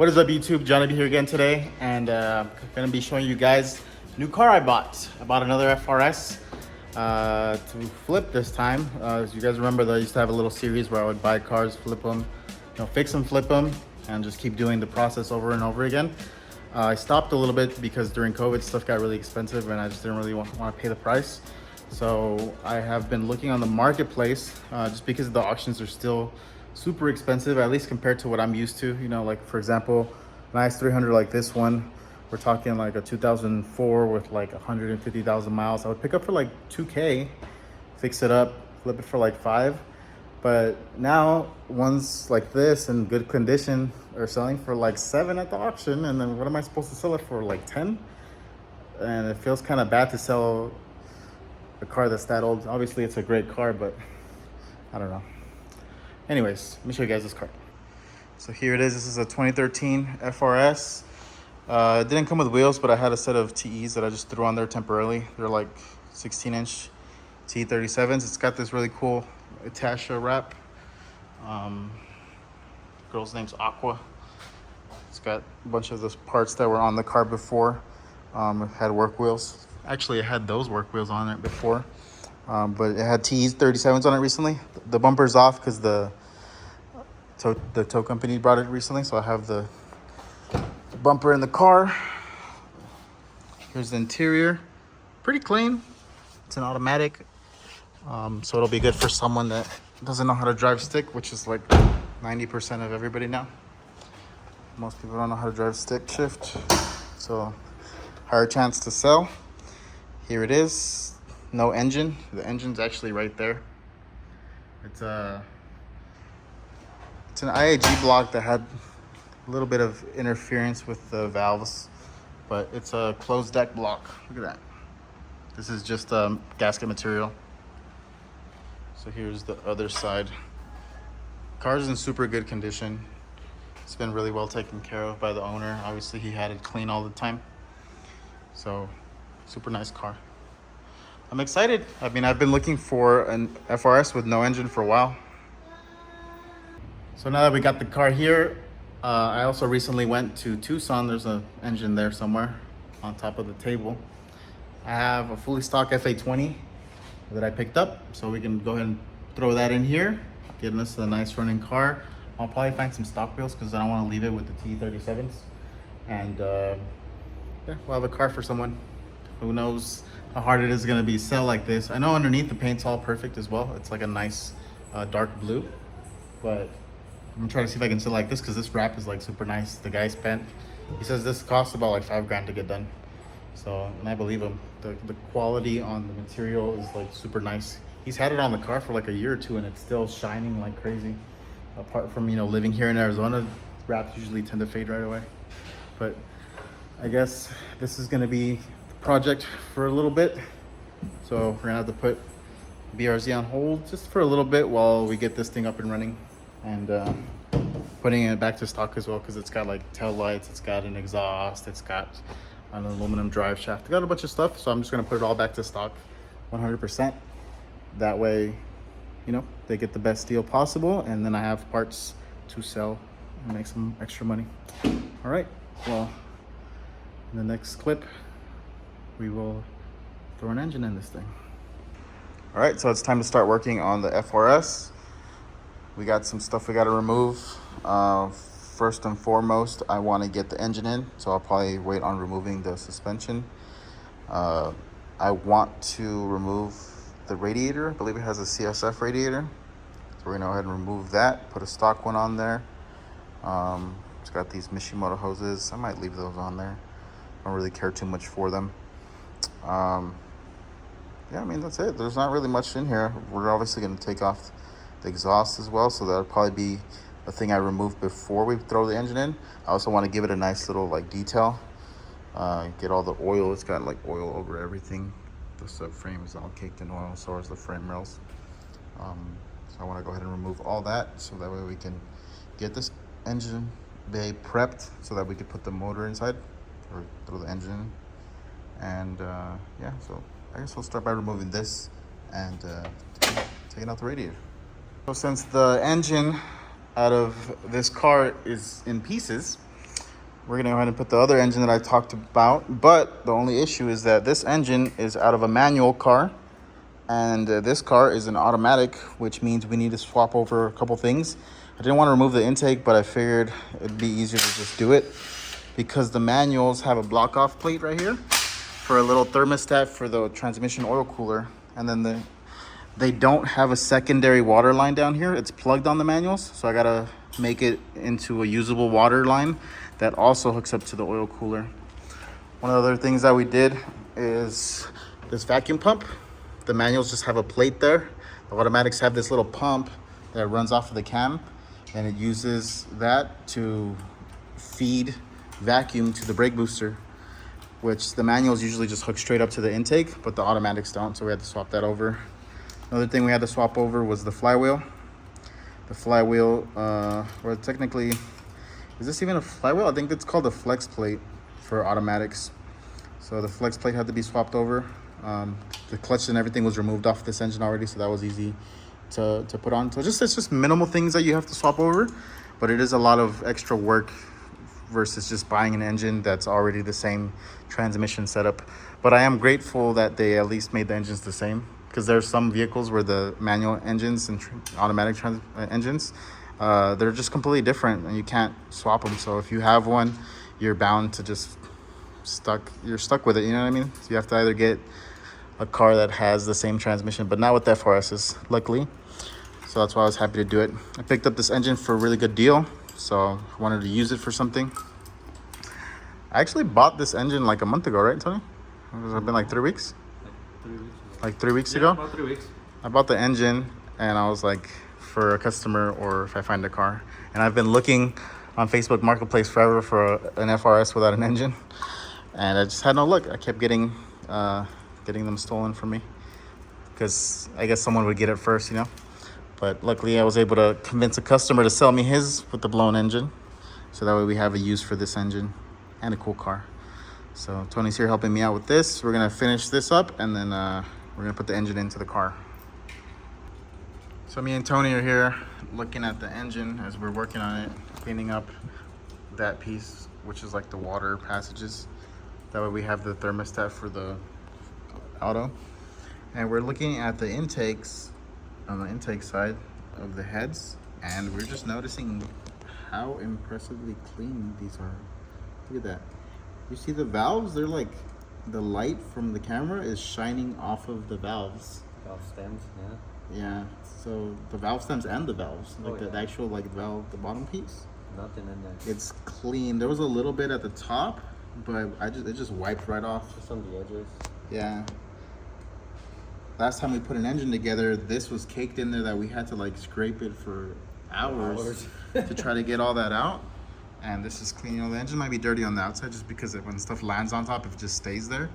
What is up, YouTube? Jonny here again today, and I'm gonna be showing you guys new car I bought. I bought another FRS to flip this time. As you guys remember, I used to have a little series where I would buy cars, flip them, fix them, flip them, and just keep doing the process over and over again. I stopped a little bit because during COVID stuff got really expensive, and I just didn't really want to pay the price. So I have been looking on the marketplace just because the auctions are still super expensive, at least compared to what I'm used to. Like for example, an IS300 like this one, we're talking like a 2004 with like 150,000 miles. I would pick up for like 2K, fix it up, flip it for like 5. But now ones like this in good condition are selling for like 7 at the auction, and then what am I supposed to sell it for, like 10? And it feels kind of bad to sell a car that's that old. Obviously it's a great car, but I don't know. Anyways, let me show you guys this car. So here it is. This is a 2013 FRS. It didn't come with wheels, but I had a set of TEs that I just threw on there temporarily. They're like 16-inch T37s. It's got this really cool Atasha wrap. Girl's name's Aqua. It's got a bunch of those parts that were on the car before. It had work wheels. Actually, it had those work wheels on it before. But it had T37s on it recently. The bumper's off because the tow company brought it recently, so I have the bumper in the car. Here's the interior. Pretty clean. It's an automatic, so it'll be good for someone that doesn't know how to drive stick, which is like 90% of everybody now. Most people don't know how to drive stick shift, so higher chance to sell. Here it is. No engine. The engine's actually right there. It's an IAG block that had a little bit of interference with the valves, but it's a closed deck block. Look at that. This is just gasket material. So here's the other side. Car's in super good condition. It's been really well taken care of by the owner. Obviously he had it clean all the time. So super nice car. I'm excited. I mean, I've been looking for an FRS with no engine for a while. So now that we got the car here, I also recently went to Tucson. There's an engine there somewhere on top of the table. I have a fully stock F820 that I picked up, so we can go ahead and throw that in here, getting us a nice running car. I'll probably find some stock wheels because I don't want to leave it with the T37s. And yeah, we'll have a car for someone. Who knows how hard it is going to be sell like this. I know underneath the paint's all perfect as well. It's like a nice dark blue, but I'm gonna try to see if I can sell like this because this wrap is like super nice. The guy spent, he says this costs about like $5 to get done. So, and I believe him. The quality on the material is like super nice. He's had it on the car for like a year or two and it's still shining like crazy. Apart from, living here in Arizona, wraps usually tend to fade right away. But I guess this is gonna be the project for a little bit. So we're gonna have to put BRZ on hold just for a little bit while we get this thing up and running. And putting it back to stock as well, because it's got like tail lights, it's got an exhaust, it's got an aluminum drive shaft, it got a bunch of stuff. So I'm just gonna put it all back to stock 100%. That way, they get the best deal possible, and then I have parts to sell and make some extra money. All right, well, in the next clip we will throw an engine in this thing. All right, so it's time to start working on the FRS. We got some stuff we got to remove. First and foremost, I want to get the engine in, so I'll probably wait on removing the suspension. I want to remove the radiator. I believe it has a CSF radiator. So we're going to go ahead and remove that, put a stock one on there. It's got these Mishimoto hoses. I might leave those on there. I don't really care too much for them. Yeah, I mean, that's it. There's not really much in here. We're obviously going to take off the exhaust as well, so that'll probably be a thing I remove before we throw the engine in. I also want to give it a nice little like detail, get all the oil. It's got like oil over everything. The subframe is all caked in oil, so is the frame rails. So I want to go ahead and remove all that, so that way we can get this engine bay prepped, so that we can put the motor inside or throw the engine in. And yeah, so I guess we'll start by removing this and taking out the radiator. So since the engine out of this car is in pieces, We're gonna go ahead and put the other engine that I talked about, but the only issue is that this engine is out of a manual car, and this car is an automatic, which means we need to swap over a couple things. I didn't want to remove the intake, but I figured it'd be easier to just do it because the manuals have a block-off plate right here for a little thermostat for the transmission oil cooler, and then they don't have a secondary water line down here. It's plugged on the manuals, so I gotta make it into a usable water line that also hooks up to the oil cooler. One of the other things that we did is this vacuum pump. The manuals just have a plate there. The automatics have this little pump that runs off of the cam, and it uses that to feed vacuum to the brake booster, which the manuals usually just hook straight up to the intake, but the automatics don't, so we had to swap that over. Another thing we had to swap over was the flywheel. The flywheel, or technically, is this even a flywheel? I think it's called a flex plate for automatics. So the flex plate had to be swapped over. The clutch and everything was removed off this engine already, so that was easy to put on. So it's just minimal things that you have to swap over, but it is a lot of extra work versus just buying an engine that's already the same transmission setup. But I am grateful that they at least made the engines the same, because there's some vehicles where the manual engines and automatic engines, they're just completely different and you can't swap them. So if you have one, you're bound to just you're stuck with it, you know what I mean? So you have to either get a car that has the same transmission, but not with the FRSs, luckily. So that's why I was happy to do it. I picked up this engine for a really good deal, so I wanted to use it for something. I actually bought this engine like a month ago, right, Tony? It's been like 3 weeks? Like 3 weeks ago? About 3 weeks. I bought the engine and I was like, for a customer or if I find a car. And I've been looking on Facebook Marketplace forever for an FRS without an engine. And I just had no luck. I kept getting them stolen from me because I guess someone would get it first, you know. But luckily I was able to convince a customer to sell me his with the blown engine. So that way we have a use for this engine and a cool car. So Tony's here helping me out with this. We're gonna finish this up and then we're gonna put the engine into the car. So me and Tony are here looking at the engine as we're working on it, cleaning up that piece, which is like the water passages. That way we have the thermostat for the auto. And we're looking at the intakes on the intake side of the heads, and we're just noticing how impressively clean these are. Look at that. You see the valves? They're like, the light from the camera is shining off of the valves. Valve stems, yeah. Yeah, so the valve stems and the valves, like the actual like valve, the bottom piece. Nothing in there. It's clean. There was a little bit at the top, but it just wiped right off. Just on the edges. Yeah. Last time we put an engine together, this was caked in there that we had to like scrape it for hours. To try to get all that out. And this is clean. You know, the engine might be dirty on the outside just because when stuff lands on top, it just stays there.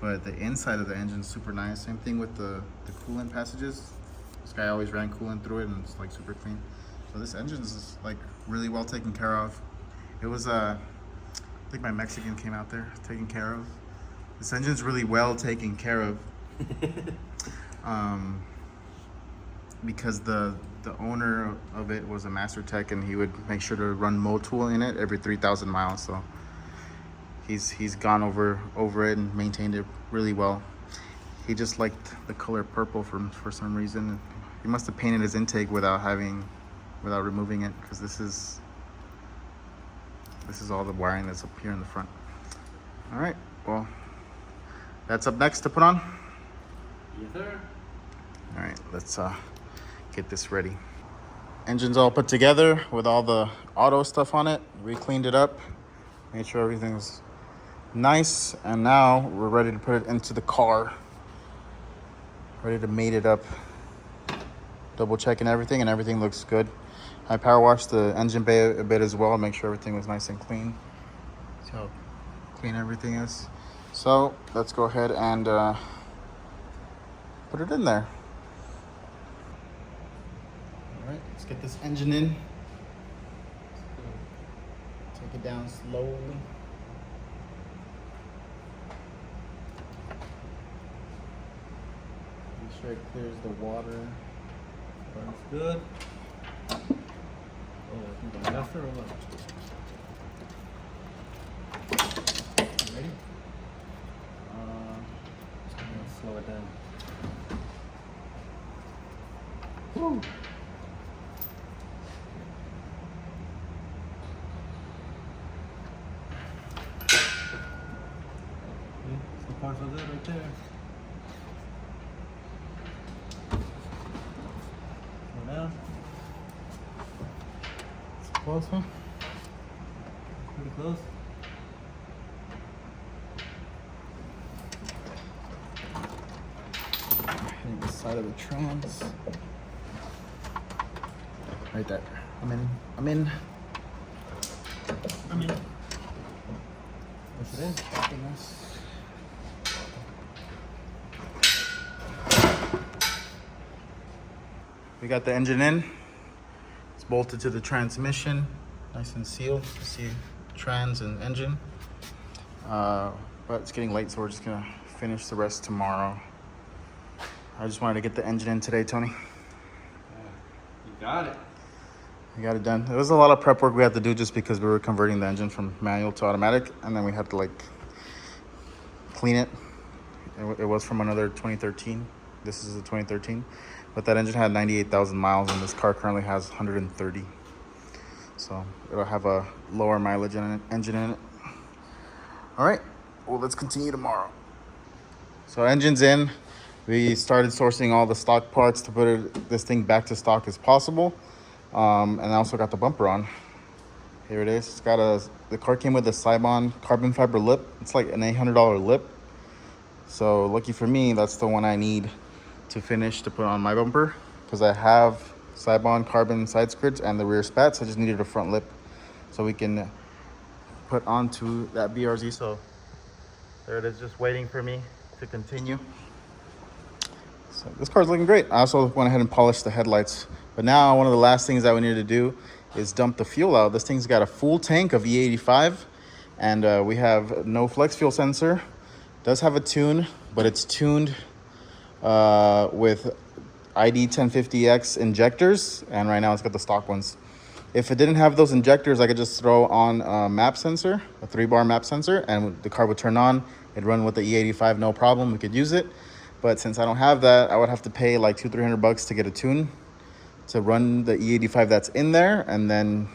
But the inside of the engine is super nice. Same thing with the coolant passages. This guy always ran coolant through it and it's like super clean. So this engine is like really well taken care of. It was, I think my Mexican came out there taken care of. This engine's really well taken care of. Because the owner of it was a master tech and he would make sure to run Motul in it every 3,000 miles. So he's gone over it and maintained it really well. He just liked the color purple for some reason. He must have painted his intake without removing it, because this is all the wiring that's up here in the front. All right, well, that's up next to put on. Yes, sir. All right, let's get this ready. Engine's all put together with all the auto stuff on it. We cleaned it up, made sure everything's nice, and now we're ready to put it into the car. Ready to mate it up. Double checking everything, and everything looks good. I power washed the engine bay a bit as well, make sure everything was nice and clean. See how clean everything is. So let's go ahead and put it in there. All right, let's get this engine in. Take it down slowly. Make sure it clears the water. That's good. Oh, I think I'm after or what? slow it down. Woo. So far so good right there. Slow down. It's close, huh? Pretty close. Hitting the side of the trans. Right there. I'm in. I'm in. I'm in. Push it in. We got the engine in. It's bolted to the transmission, nice and sealed. You see trans and engine. But it's getting late, so we're just gonna finish the rest tomorrow. I just wanted to get the engine in today, Tony. You got it. We got it done. It was a lot of prep work we had to do just because we were converting the engine from manual to automatic, and then we had to like clean it. It was from another 2013. This is a 2013, but that engine had 98,000 miles, and this car currently has 130. So it'll have a lower mileage engine in it. All right, well, let's continue tomorrow. So engine's in. We started sourcing all the stock parts to put this thing back to stock as possible. And I also got the bumper on. Here it is. It's got the car came with a Cybon carbon fiber lip. It's like an $800 lip. So lucky for me, that's the one I need to finish to put on my bumper, because I have Cybon carbon side skirts and the rear spats. I just needed a front lip so we can put onto that BRZ. So there it is, just waiting for me to continue. So this car's looking great. I also went ahead and polished the headlights. But now one of the last things that we need to do is dump the fuel out. This thing's got a full tank of E85, and we have no flex fuel sensor. Does have a tune, but it's tuned with ID 1050X injectors, and right now it's got the stock ones. If it didn't have those injectors, I could just throw on a map sensor, a 3-bar map sensor, and the car would turn on. It'd run with the E85, no problem. We could use it. But since I don't have that, I would have to pay like $200-300 to get a tune to run the E85 that's in there, and then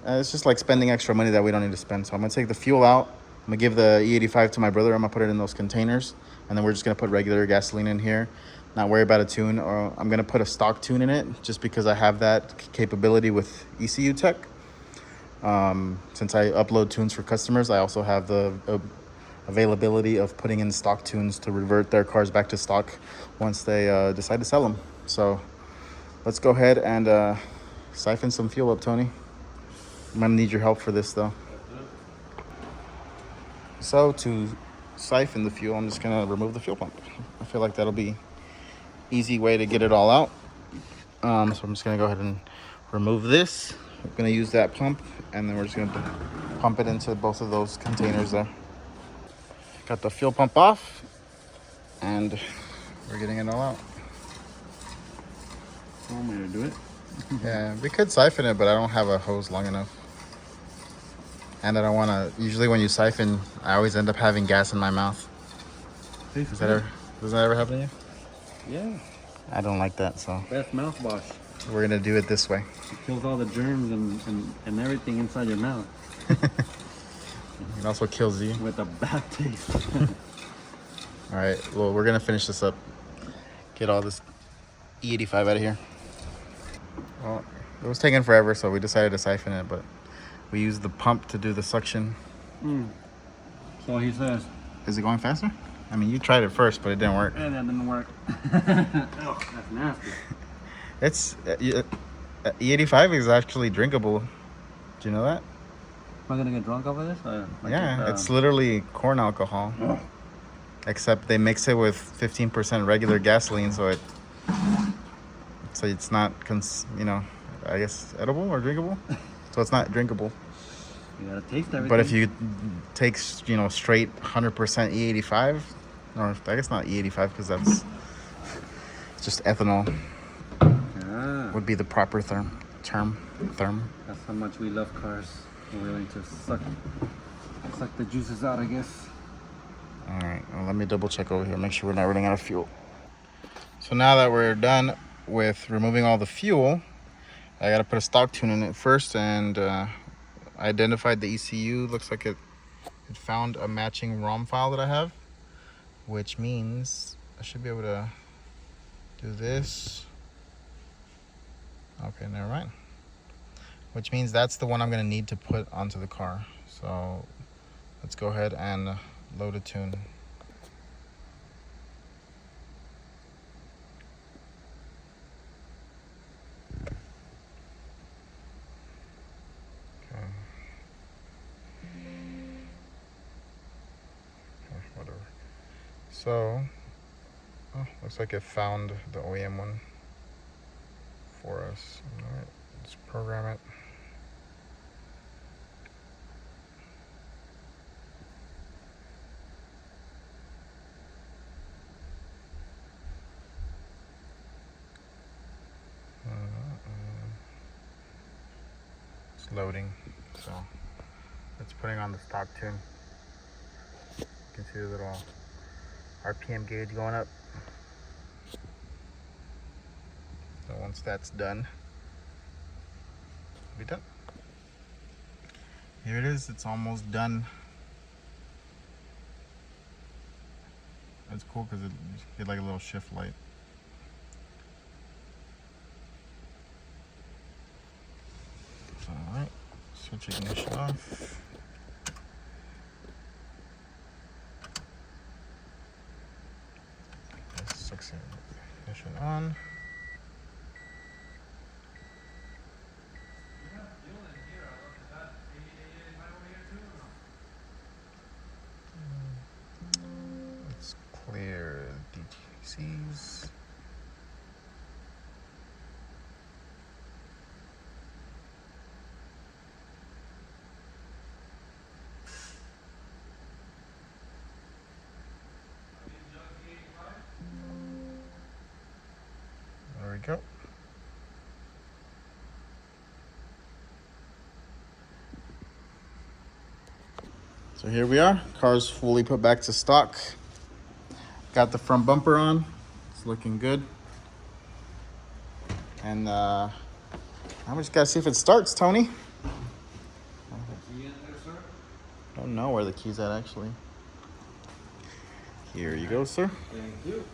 it's just like spending extra money that we don't need to spend. So I'm gonna take the fuel out. I'm gonna give the E85 to my brother. I'm gonna put it in those containers, and then we're just gonna put regular gasoline in here, not worry about a tune. Or I'm gonna put a stock tune in it just because I have that capability with ECU Tech. Since I upload tunes for customers, I also have the availability of putting in stock tunes to revert their cars back to stock once they decide to sell them. So let's go ahead and siphon some fuel up, Tony. I'm gonna need your help for this though. So to siphon the fuel, I'm just gonna remove the fuel pump. I feel like that'll be easy way to get it all out. So I'm just gonna go ahead and remove this. I'm gonna use that pump, and then we're just gonna pump it into both of those containers there. Got the fuel pump off, and we're getting it all out. One way to do it. Yeah, we could siphon it, but I don't have a hose long enough. And I don't want to, usually when you siphon, I always end up having gas in my mouth. Does that ever happen to you? Yeah. I don't like that, so Best mouthwash. we're going to do it this way. It kills all the germs and everything inside your mouth. It also kills you. With a bad taste. All right, well, we're going to finish this up. Get all this E85 out of here. Well, it was taking forever, so we decided to siphon it, but we used the pump to do the suction. So he says. Is it going faster? I mean, you tried it first, but it didn't work. Yeah, that didn't work. Oh, that's nasty. It's E85 is actually drinkable. Do you know that? Am I gonna get drunk over this? Yeah, it's literally corn alcohol. Except they mix it with 15% regular gasoline, so it's not, I guess edible or drinkable. So it's not drinkable. You gotta taste everything. But if you take, straight 100% E85, or I guess not E85 because it's just ethanol, would be the proper term. That's how much we love cars. We're willing to suck the juices out, I guess. All right, well, let me double check over here, make sure we're not running out of fuel. So now that we're done with removing all the fuel, I gotta put a stock tune in it first, and I identified the ECU. Looks like it found a matching ROM file that I have, which means I should be able to do this. Okay, never mind. Which means that's the one I'm gonna need to put onto the car. So let's go ahead and load a tune. Whatever. So, looks like it found the OEM one for us. All right, let's program it. It's loading, so it's putting on the stock tune. You can see the little RPM gauge going up. So once that's done, it'll be done. Here it is, it's almost done. It's cool because it you get like a little shift light. Alright, switch ignition off. Switch ignition on. Let's clear DTCs. There we go. So here we are. Car's fully put back to stock. Got the front bumper on. It's looking good. And now we just gotta see if it starts, Tony. Key in there, sir? I don't know where the key's at actually. Here you go, sir. Thank you.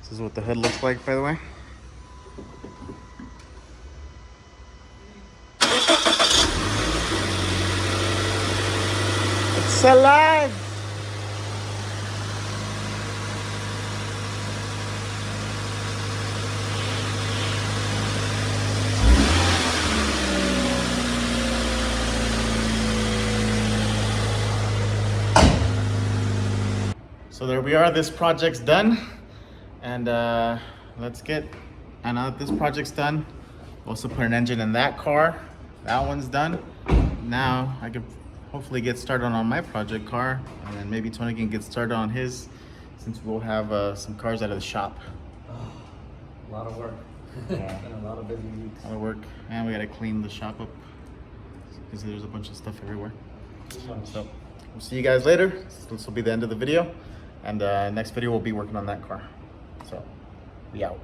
This is what the hood looks like, by the way. It's alive! So there we are, this project's done. And let's get, and now that this project's done, also put an engine in that car. That one's done. Now I can hopefully get started on my project car, and then maybe Tony can get started on his, since we'll have some cars out of the shop. A lot of work. Yeah. And a lot of busy weeks. A lot of work, and we gotta clean the shop up because there's a bunch of stuff everywhere. So we'll see you guys later. This will be the end of the video, and next video we'll be working on that car. So we out.